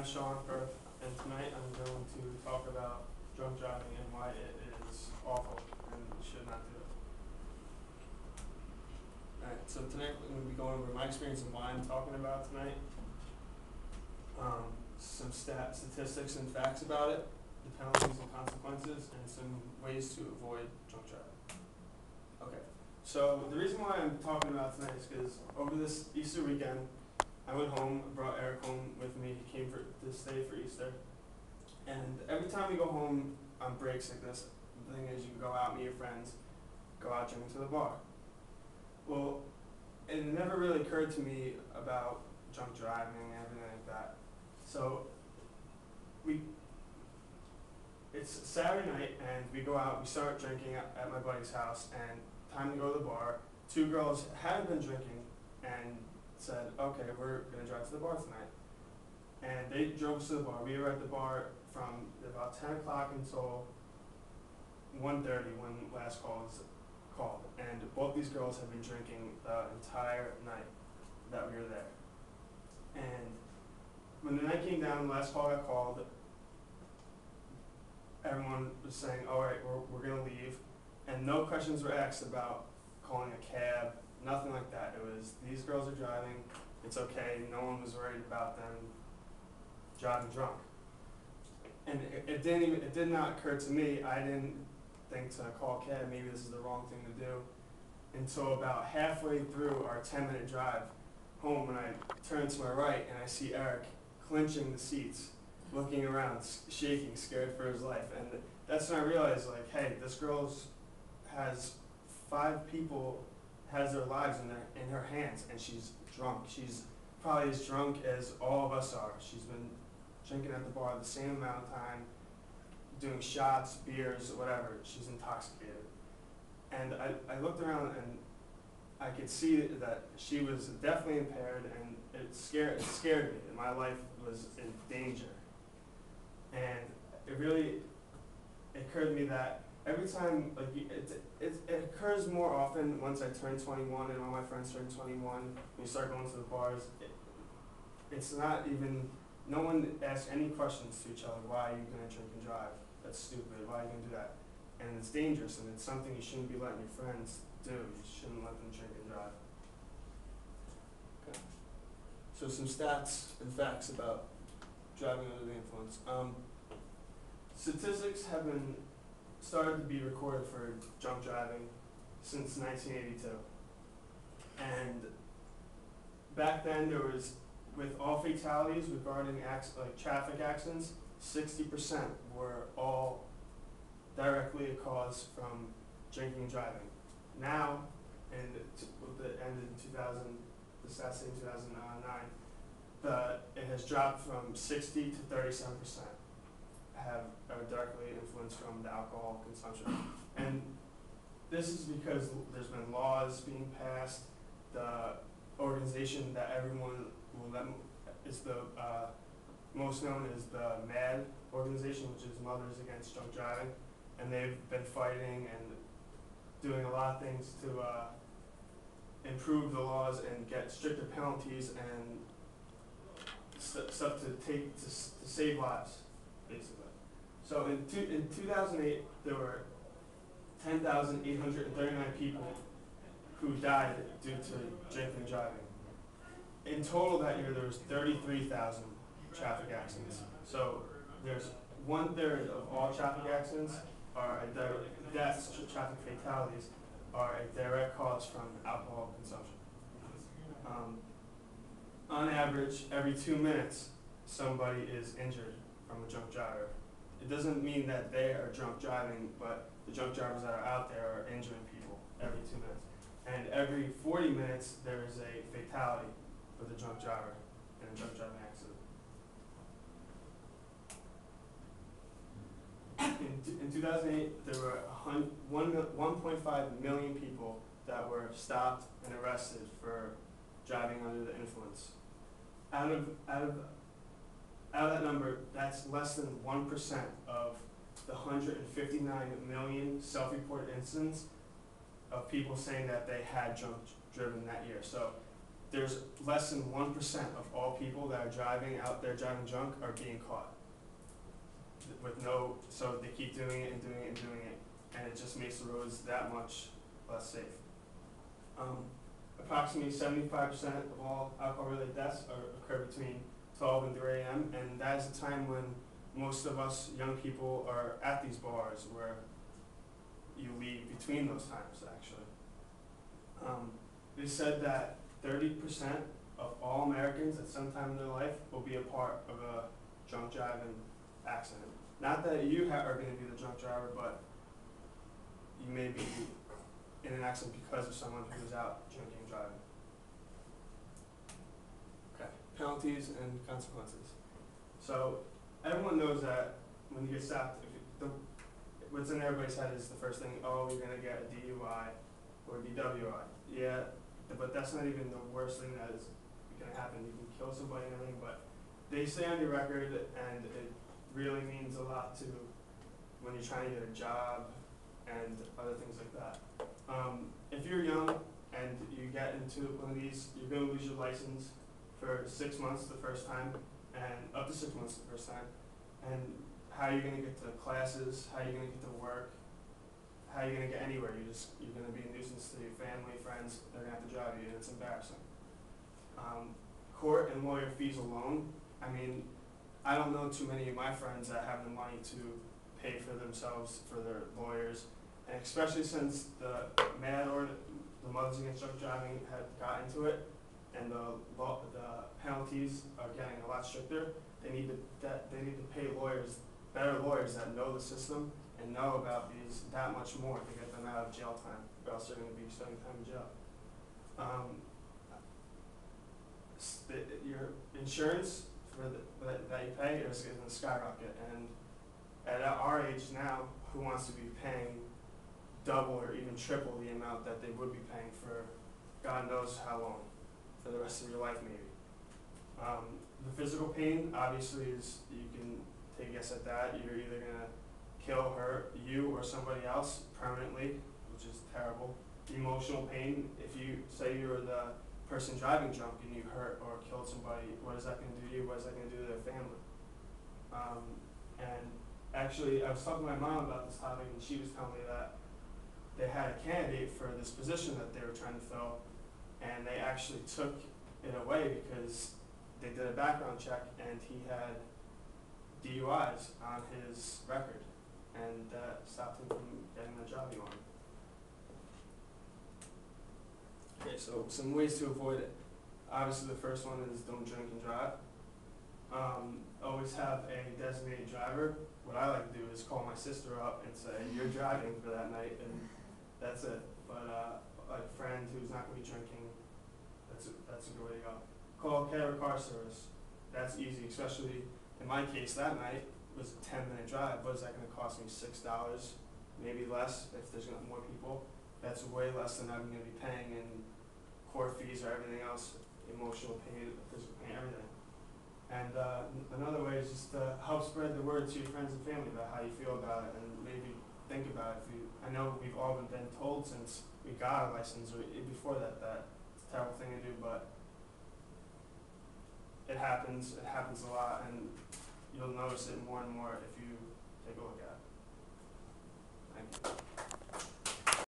Sean Firth, and tonight I'm going to talk about drunk driving and why it is awful and you should not do it. Alright, so tonight I'm going to be going over my experience and why I'm talking about it tonight. Some statistics and facts about it, the penalties and consequences, and some ways to avoid drunk driving. Okay, so the reason why I'm talking about tonight is because over this Easter weekend, I went home, brought Eric home with me. He came to stay for Easter. And every time we go home on break sickness, the thing is you go out, meet your friends, go out drinking to the bar. Well, it never really occurred to me about drunk driving and everything like that. So it's Saturday night and we go out, we start drinking at my buddy's house, and time to go to the bar. Two girls hadn't been drinking and said, okay, we're going to drive to the bar tonight. And they drove us to the bar. We were at the bar from about 10 o'clock until 1:30 when last call was called. And both these girls had been drinking the entire night that we were there. And when the night came down, the last call got called, everyone was saying, all right, we're going to leave. And no questions were asked about calling a cab, nothing like that. It was, these girls are driving, it's okay, no one was worried about them driving drunk. And it did not occur to me, I didn't think to call a cab, maybe this is the wrong thing to do, until about halfway through our 10-minute drive home, when I turn to my right and I see Eric clenching the seats, looking around, shaking, scared for his life. And that's when I realized, like, hey, this girl has 5 people, has their lives in her hands, and she's drunk. She's probably as drunk as all of us are. She's been drinking at the bar the same amount of time, doing shots, beers, whatever. She's intoxicated. And I looked around and I could see that she was definitely impaired, and it scared me. My life was in danger. And it really occurred to me that every time, like, it occurs more often once I turn 21 and all my friends turn 21, we start going to the bars. It's not even, no one asks any questions to each other. Why are you going to drink and drive? That's stupid. Why are you going to do that? And it's dangerous, and it's something you shouldn't be letting your friends do. You shouldn't let them drink and drive. Okay. So some stats and facts about driving under the influence. Statistics have been started to be recorded for drunk driving since 1982. And back then there was, with all fatalities regarding like traffic accidents, 60% were all directly a cause from drinking and driving. Now, with the end in 2000, the stats say 2009, it has dropped from 60 to 37% are directly influenced from the alcohol consumption. And this is because there's been laws being passed. The organization that everyone is the most known as the MAD organization, which is Mothers Against Drunk Driving, and they've been fighting and doing a lot of things to improve the laws and get stricter penalties and stuff to save lives, basically. So in 2008, there were 10,839 people who died due to drinking and driving. In total that year, there was 33,000 traffic accidents. So there's 1/3 of all traffic accidents are deaths, traffic fatalities, are a direct cause from alcohol consumption. On average, every 2 minutes, somebody is injured from a drunk driver. It doesn't mean that they are drunk driving, but the drunk drivers that are out there are injuring people every 2 minutes. And every 40 minutes, there is a fatality with a drunk driver in a drunk driving accident. In 2008, there were 1.5 million people that were stopped and arrested for driving under the influence. Out of that number, that's less than 1% of the 159 million self-reported incidents of people saying that they had drunk driven that year. So there's less than 1% of all people that are driving out there driving drunk are being caught. With no, so they keep doing it and doing it and doing it, and it just makes the roads that much less safe. Approximately 75% of all alcohol-related deaths occur between 12 and 3 a.m., and that is a time when most of us young people are at these bars where you leave between those times, actually. They said that 30% of all Americans at some time in their life will be a part of a drunk driving accident. Not that you are going to be the drunk driver, but you may be in an accident because of someone who's out drinking and driving. Okay, penalties and consequences. So everyone knows that when you get stopped, what's in everybody's head is the first thing, oh, you're going to get a DUI or a DWI. Yeah, but that's not even the worst thing that is going to happen. You can kill somebody and everything, but they stay on your record, and it really means a lot to when you're trying to get a job and other things like that. If you're young and you get into one of these, you're going to lose your license for 6 months the first time, and up to 6 months the first time. And how are you going to get to classes? How are you going to get to work? How are you going to get anywhere? You're going to be a nuisance to your family, friends. They're going to have to drive you, and it's embarrassing. Court and lawyer fees alone. I mean, I don't know too many of my friends that have the money to pay for themselves for their lawyers, and especially since the MAD or the Mothers Against Drunk Driving have got into it, and the penalties are getting a lot stricter. They need to pay lawyers, better lawyers that know the system and know about these that much more to get them out of jail time, or else they're going to be spending time in jail. Your insurance that you pay is going to skyrocket, and at our age now, who wants to be paying double or even triple the amount that they would be paying for God knows how long, for the rest of your life maybe. The physical pain obviously is, you can take a guess at that. You're either going to kill her, you or somebody else permanently, which is terrible. The emotional pain, if you say you were the person driving drunk and you hurt or killed somebody, what is that going to do to you? What is that going to do to their family? And actually, I was talking to my mom about this topic, and she was telling me that they had a candidate for this position that they were trying to fill, and they actually took it away because they did a background check and he had DUIs on his record, and that stopped him from getting the job he wanted. Okay, so some ways to avoid it. Obviously, the first one is don't drink and drive. Always have a designated driver. What I like to do is call my sister up and say, you're driving for that night, and that's it. But a friend who's not going to be drinking, that's a good way to go. Call cab or car service. That's easy, especially in my case that night was a 10-minute drive. What is that going to cost me? $6, maybe less if there's more people. That's way less than I'm going to be paying in court fees or everything else, emotional pain, physical pain, everything. And another way is just to help spread the word to your friends and family about how you feel about it, and maybe think about it. I know we've all been told since we got our license, or before that it's a terrible thing to do, but it happens a lot, and you'll notice it more and more if you take a look at it. Thank you.